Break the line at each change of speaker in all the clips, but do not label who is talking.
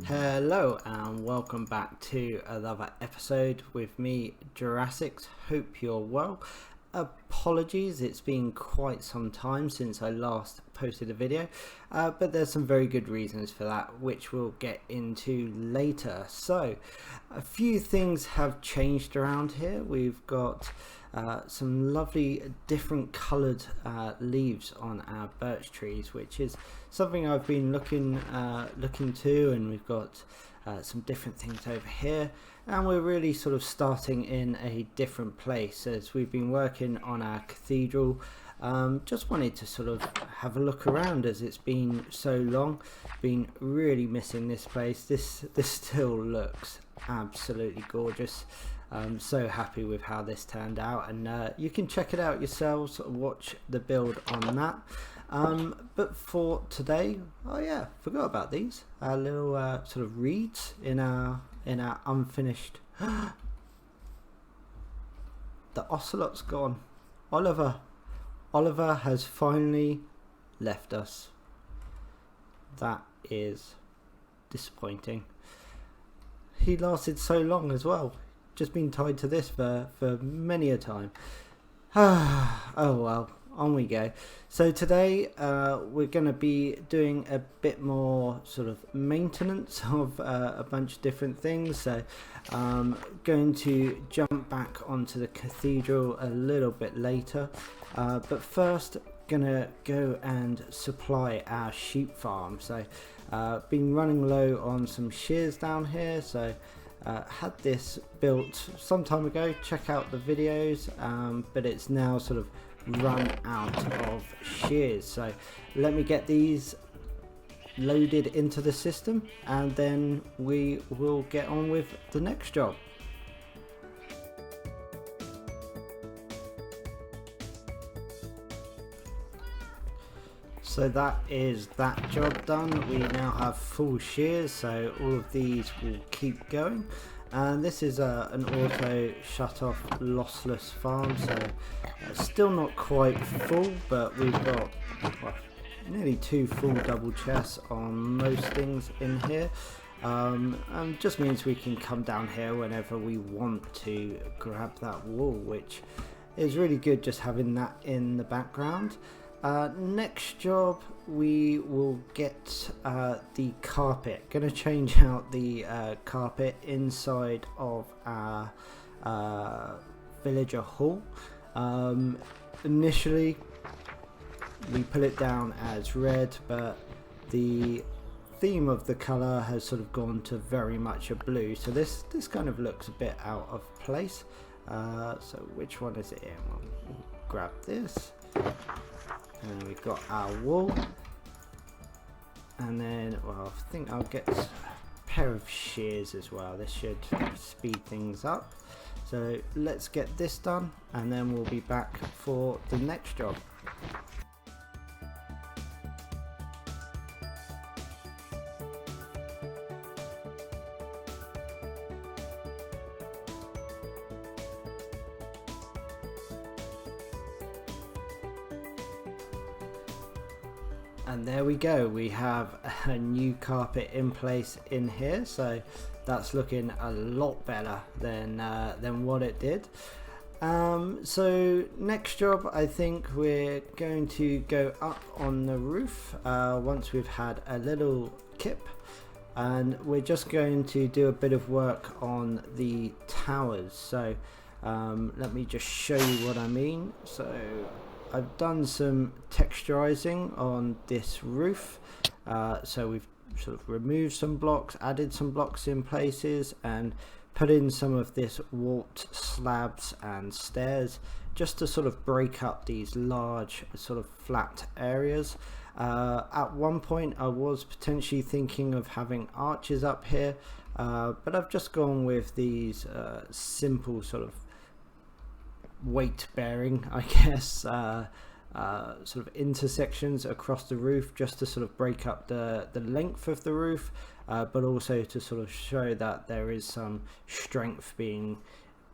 Hello and welcome back to another episode with me, Juras6x. Hope you're well. Apologies, it's been quite some time since I last posted a video, but there's some very good reasons for that, which we'll get into later. So, a few things have changed around here. We've got some lovely different coloured leaves on our birch trees, which is something I've been looking to, and we've got some different things over here, and we're really sort of starting in a different place as we've been working on our cathedral. Just wanted to sort of have a look around as it's been so long. Been really missing this place. This still looks absolutely gorgeous. I'm so happy with how this turned out, and you can check it out yourselves, watch the build on that. But for today, oh yeah, forgot about these, our little sort of reeds in our unfinished the ocelot's gone. Oliver has finally left us. That is disappointing. He lasted so long as well, just been tied to this for many a time. Oh well, on we go. So today we're going to be doing a bit more sort of maintenance of a bunch of different things. So going to jump back onto the cathedral a little bit later, but first gonna go and supply our sheep farm. So been running low on some shears down here, so had this built some time ago. Check out the videos, but it's now sort of run out of shears, so let me get these loaded into the system and then we will get on with the next job. So that is that job done. We now have full shears, so all of these will keep going. And this is an auto shut off lossless farm, so still not quite full, but we've got nearly 2 full double chests on most things in here. And just means we can come down here whenever we want to grab that wool, which is really good, just having that in the background. Next job, we will get the carpet. Going to change out the carpet inside of our villager hall. Initially we put it down as red, but the theme of the color has sort of gone to very much a blue, so this kind of looks a bit out of place. So which one is it in? We'll grab this. And we've got our wool, and then well, I think I'll get a pair of shears as well. This should speed things up. So let's get this done and then we'll be back for the next job. And there we go, we have a new carpet in place in here, so that's looking a lot better than what it did. So next job, I think we're going to go up on the roof once we've had a little kip, and we're just going to do a bit of work on the towers. So let me just show you what I mean. So I've done some texturizing on this roof, so we've sort of removed some blocks, added some blocks in places, and put in some of this warped slabs and stairs just to sort of break up these large sort of flat areas. At one point I was potentially thinking of having arches up here, but I've just gone with these simple sort of weight bearing, I guess, sort of intersections across the roof, just to sort of break up the length of the roof, but also to sort of show that there is some strength being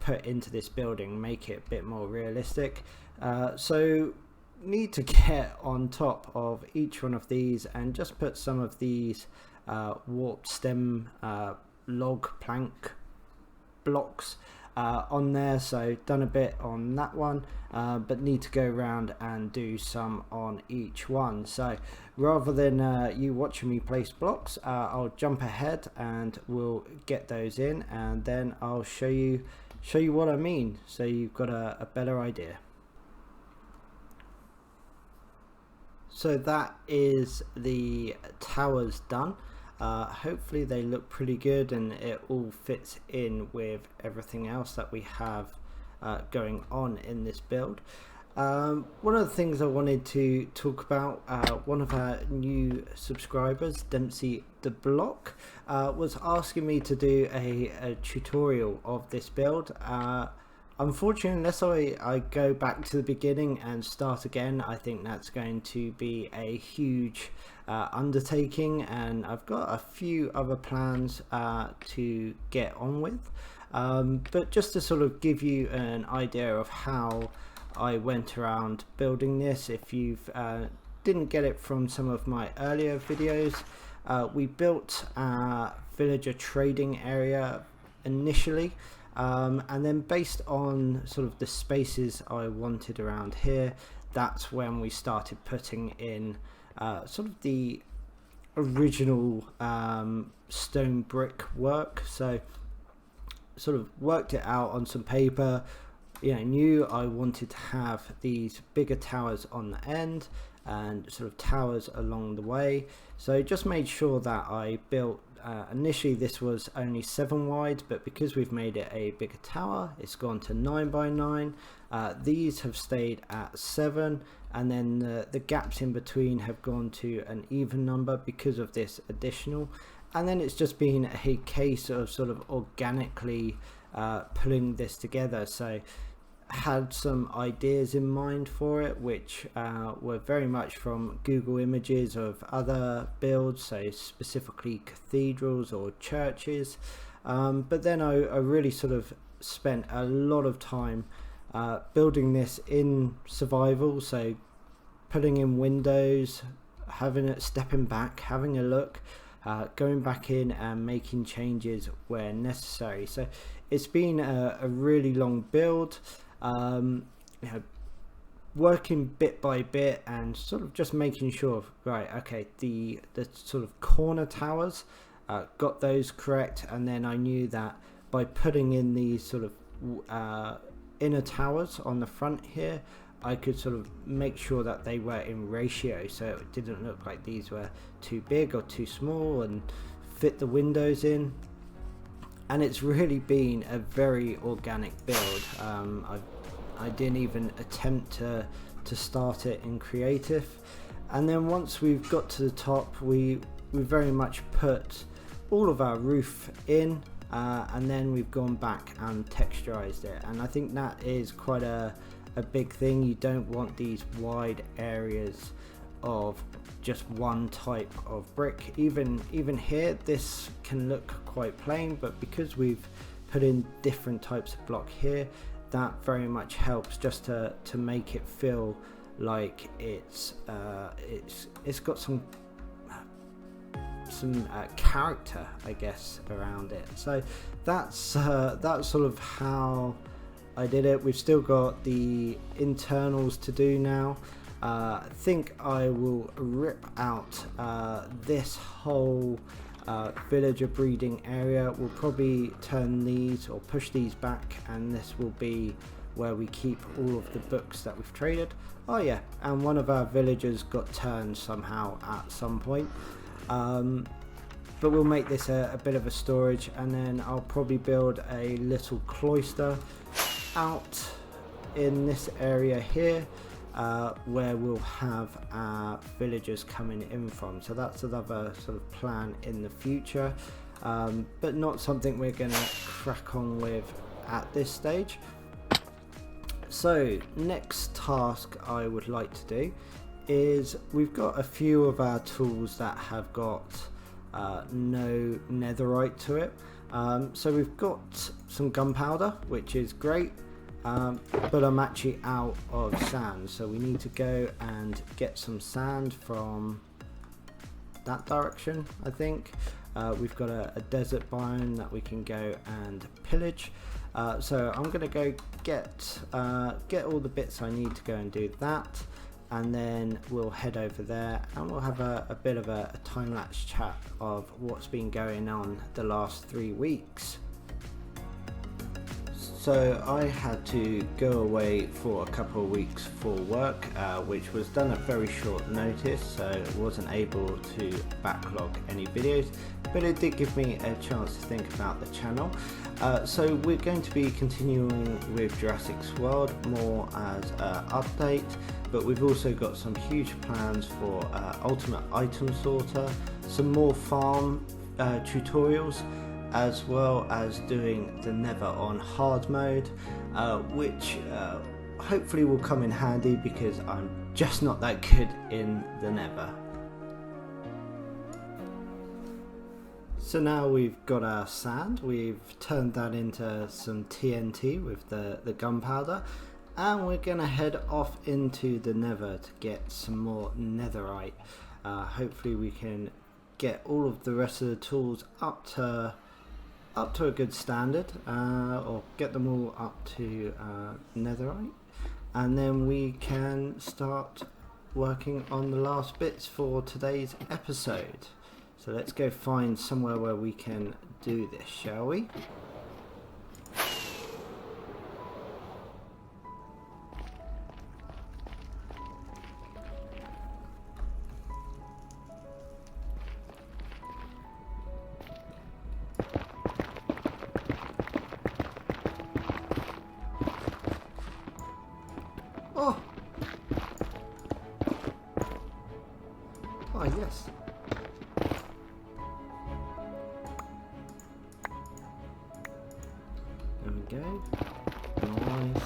put into this building, make it a bit more realistic. So need to get on top of each one of these and just put some of these warp stem log plank blocks on there. So done a bit on that one, but need to go around and do some on each one. So rather than you watching me place blocks, I'll jump ahead and we'll get those in, and then I'll show you what I mean, so you've got a better idea. So that is the towers done. Hopefully they look pretty good and it all fits in with everything else that we have going on in this build. One of the things I wanted to talk about, one of our new subscribers, Dempsey the Block, was asking me to do a tutorial of this build. Unfortunately, unless I go back to the beginning and start again, I think that's going to be a huge undertaking, and I've got a few other plans to get on with. But just to sort of give you an idea of how I went around building this, if you didn't get it from some of my earlier videos, we built a villager trading area initially. And then based on sort of the spaces I wanted around here, that's when we started putting in sort of the original stone brick work. So sort of worked it out on some paper, knew I wanted to have these bigger towers on the end and sort of towers along the way. So just made sure that I built, initially this was only 7 wide, but because we've made it a bigger tower, it's gone to 9 by 9. These have stayed at 7, and then the gaps in between have gone to an even number because of this additional. And then it's just been a case of sort of organically pulling this together. So had some ideas in mind for it, which were very much from Google images of other builds, so specifically cathedrals or churches, but then I really sort of spent a lot of time building this in survival, so putting in windows, stepping back, having a look, going back in and making changes where necessary. So it's been a really long build. Working bit by bit and sort of just making sure, right, okay, the sort of corner towers, got those correct, and then I knew that by putting in these sort of inner towers on the front here, I could sort of make sure that they were in ratio, so it didn't look like these were too big or too small, and fit the windows in. And it's really been a very organic build. I didn't even attempt to start it in creative, and then once we've got to the top, we very much put all of our roof in, and then we've gone back and texturized it. And I think that is quite a big thing. You don't want these wide areas of just one type of brick. Even here, this can look quite plain, but because we've put in different types of block here, that very much helps just to make it feel like it's got some character, I guess, around it. So that's sort of how I did it. We've still got the internals to do now. I think I will rip out this whole villager breeding area. We'll probably turn these or push these back, and this will be where we keep all of the books that we've traded. Oh yeah, and one of our villagers got turned somehow at some point. But we'll make this a bit of a storage, and then I'll probably build a little cloister out in this area here, where we'll have our villagers coming in from. So that's another sort of plan in the future, but not something we're going to crack on with at this stage. So next task I would like to do is, we've got a few of our tools that have got no netherite to it. So we've got some gunpowder, which is great. but I'm actually out of sand, so we need to go and get some sand from that direction. I think we've got a desert biome that we can go and pillage, so I'm gonna go get all the bits I need to go and do that, and then we'll head over there and we'll have a bit of a time-lapse chat of what's been going on the last 3 weeks. So I had to go away for a couple of weeks for work, which was done at very short notice, so I wasn't able to backlog any videos, but it did give me a chance to think about the channel. So we're going to be continuing with Juras6x's World more as an update, but we've also got some huge plans for ultimate item sorter, some more farm tutorials, as well as doing the Nether on hard mode, which hopefully will come in handy because I'm just not that good in the Nether. So now we've got our sand, we've turned that into some TNT with the gunpowder, and we're gonna head off into the Nether to get some more netherite. Hopefully we can get all of the rest of the tools up to a good standard, or get them all up to netherite, and then we can start working on the last bits for today's episode. So let's go find somewhere where we can do this, shall we? Oh! Oh, yes. There we go. Nice.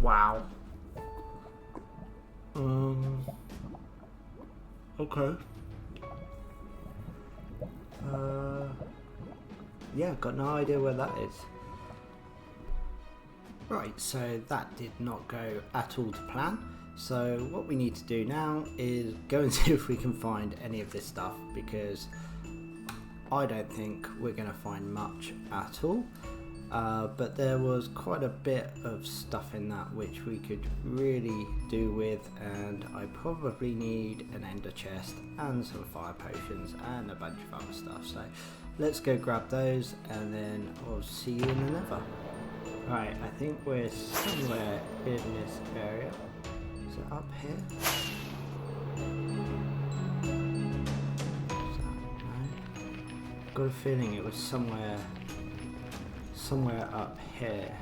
Wow. Okay. Yeah, got no idea where that is. Right, so that did not go at all to plan. So what we need to do now is go and see if we can find any of this stuff, because I don't think we're going to find much at all. But there was quite a bit of stuff in that which we could really do with, and I probably need an ender chest and some fire potions and a bunch of other stuff. So let's go grab those and then I'll see you in the Nether. Right, I think we're somewhere in this area. Is it up here? No. Got a feeling it was somewhere up here.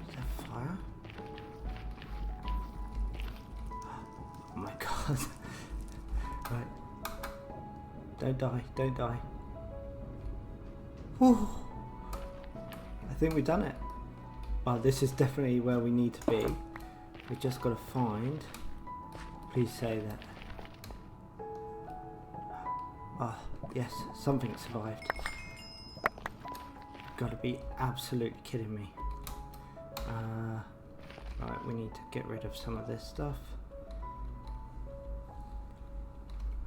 Is there fire? Oh my god. Right. Don't die, don't die. Whew. I think we've done it. Oh, this is definitely where we need to be. We've just got to find. Please say that. Oh, yes, something survived. Gotta be absolutely kidding me. Right, we need to get rid of some of this stuff.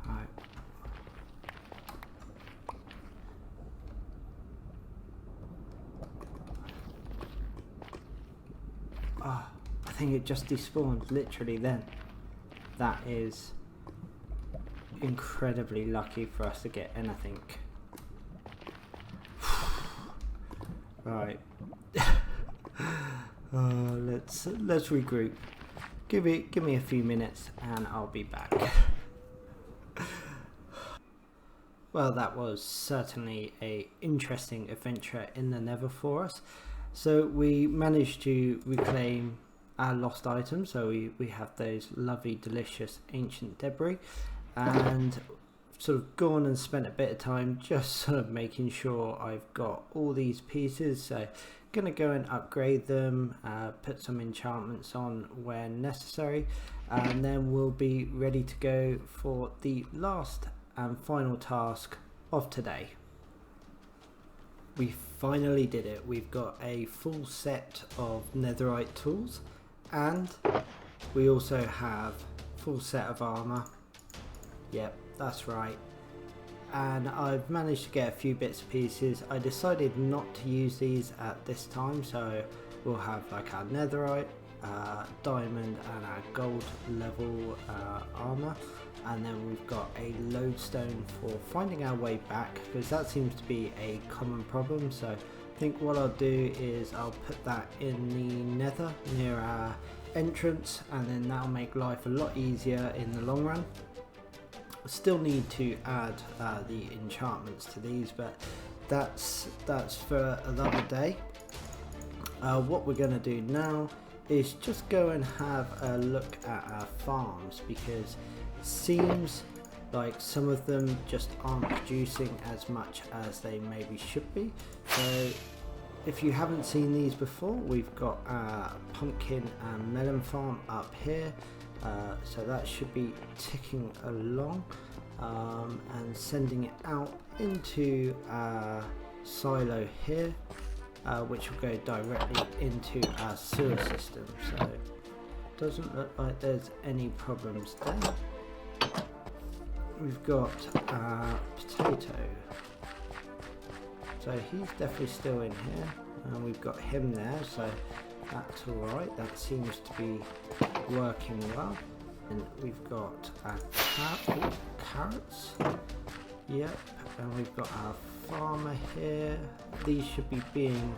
Right. Oh, I think it just despawned literally then. That is incredibly lucky for us to get anything. Right. Let's regroup. Give me a few minutes and I'll be back. Well, that was certainly a interesting adventure in the Nether for us. So we managed to reclaim our lost items. So we have those lovely, delicious ancient debris, and sort of gone and spent a bit of time just sort of making sure I've got all these pieces. So gonna go and upgrade them, put some enchantments on where necessary, and then we'll be ready to go for the last and final task of today. We finally did it. We've got a full set of netherite tools, and we also have full set of armor. Yep, that's right. And I've managed to get a few bits and pieces. I decided not to use these at this time, so we'll have like our netherite, diamond and our gold level armor, and then we've got a lodestone for finding our way back, because that seems to be a common problem. So I think what I'll do is I'll put that in the nether near our entrance, and then that'll make life a lot easier in the long run. Still need to add the enchantments to these, but that's for another day. What we're going to do now is just go and have a look at our farms, because it seems like some of them just aren't producing as much as they maybe should be. So if you haven't seen these before, we've got our pumpkin and melon farm up here. So that should be ticking along, and sending it out into our silo here, which will go directly into our sewer system. So it doesn't look like there's any problems there. We've got our potato, so he's definitely still in here, and we've got him there, so that's alright. That seems to be working well. And we've got our carrots, yep, and we've got our farmer here. These should be being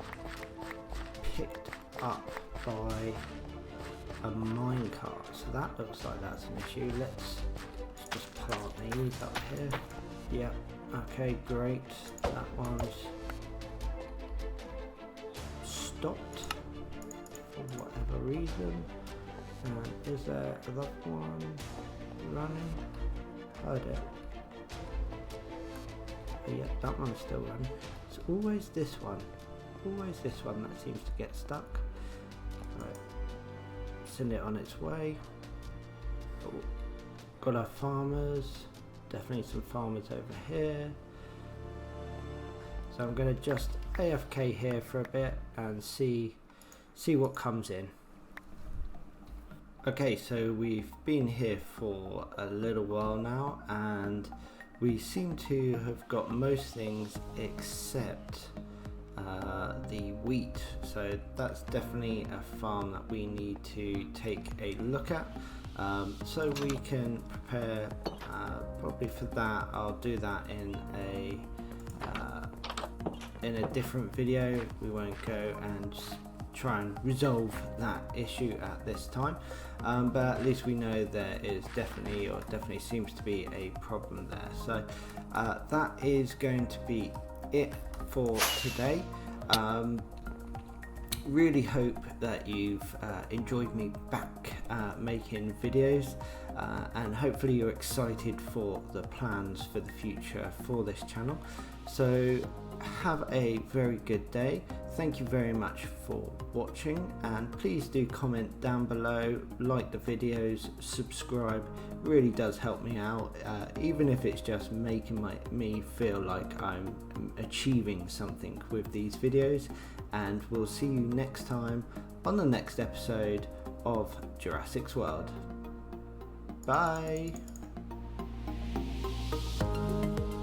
picked up by a minecart, so that looks like that's an issue. Let's just plant these up here. Yep, okay, great. That one's stopped for whatever reason. And is there another one running? Heard it. But yeah, that one's still running. It's always this one that seems to get stuck. Right. Send it on its way. Oh. Got our farmers, definitely some farmers over here. So I'm going to just AFK here for a bit and see what comes in. Okay, so we've been here for a little while now, and we seem to have got most things except the wheat. So that's definitely a farm that we need to take a look at. So we can prepare, probably for that. I'll do that in a different video. We won't go and try and resolve that issue at this time, but at least we know there is definitely seems to be a problem there. So that is going to be it for today. Really hope that you've enjoyed me back making videos, and hopefully you're excited for the plans for the future for this channel. So have a very good day. Thank you very much for watching, and please do comment down below, like the videos, subscribe. Really does help me out, even if it's just making me feel like I'm achieving something with these videos. And we'll see you next time on the next episode of Jurassic World. Bye.